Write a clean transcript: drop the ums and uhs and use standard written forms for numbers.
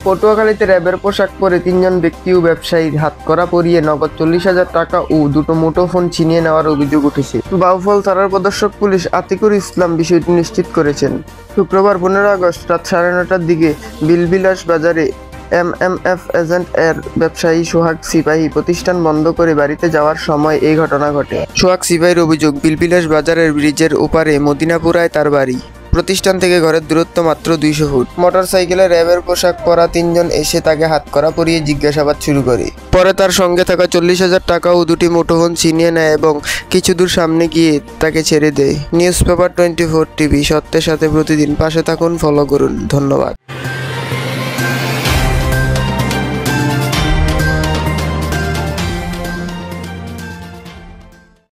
পটুয়াখালীতে র্যাবের পোশাক পরে ৩ জন ব্যক্তি ও ব্যবসায়ীর হাতকড়া পরিয়ে নগদ ৪০,০০০ টাকা ও দুটো মুঠোফোন ছিনিয়ে নেওয়ার অভিযোগ উঠেছে। বাউফল থানার পদস্থ পুলিশ আতিকুর ইসলাম বিষয়টি নিশ্চিত করেছেন। শুক্রবার ১৫ আগস্ট রাত ৯:৩০টার দিকে বিলবিলাস বাজারে এমএমএফ এজেন্ট এর ব্যবসায়ী সোহাগ সিপাহী প্রতিষ্ঠান বন্ধ করে বাড়িতে যাওয়ার সময় এই ঘটনা ঘটে। সোহাগ সিপাহীর অভিযোগ, বিলবিলাস বাজারের ব্রিজের ওপারে মদিনাপুরায় তার বাড়ি। প্রতিষ্ঠান থেকে ঘরের দূরত্ব মাত্র ২০০ ফুট। মোটরসাইকেলে র্যাবের পোশাক পরা ৩ জন এসে তাকে হাতকড়া পরিয়ে জিজ্ঞাসাবাদ শুরু করে। পরে তার সঙ্গে থাকা ৪০,০০০ টাকা ও দুটি মুঠোফোন ছিনিয়ে নেয় এবং কিছু দূর সামনে গিয়ে তাকে ছেড়ে দেয়। নিউজ পেপার 24 টিভি, সত্যের সাথে প্রতিদিন। পাশে থাকুন, ফলো করুন। ধন্যবাদ।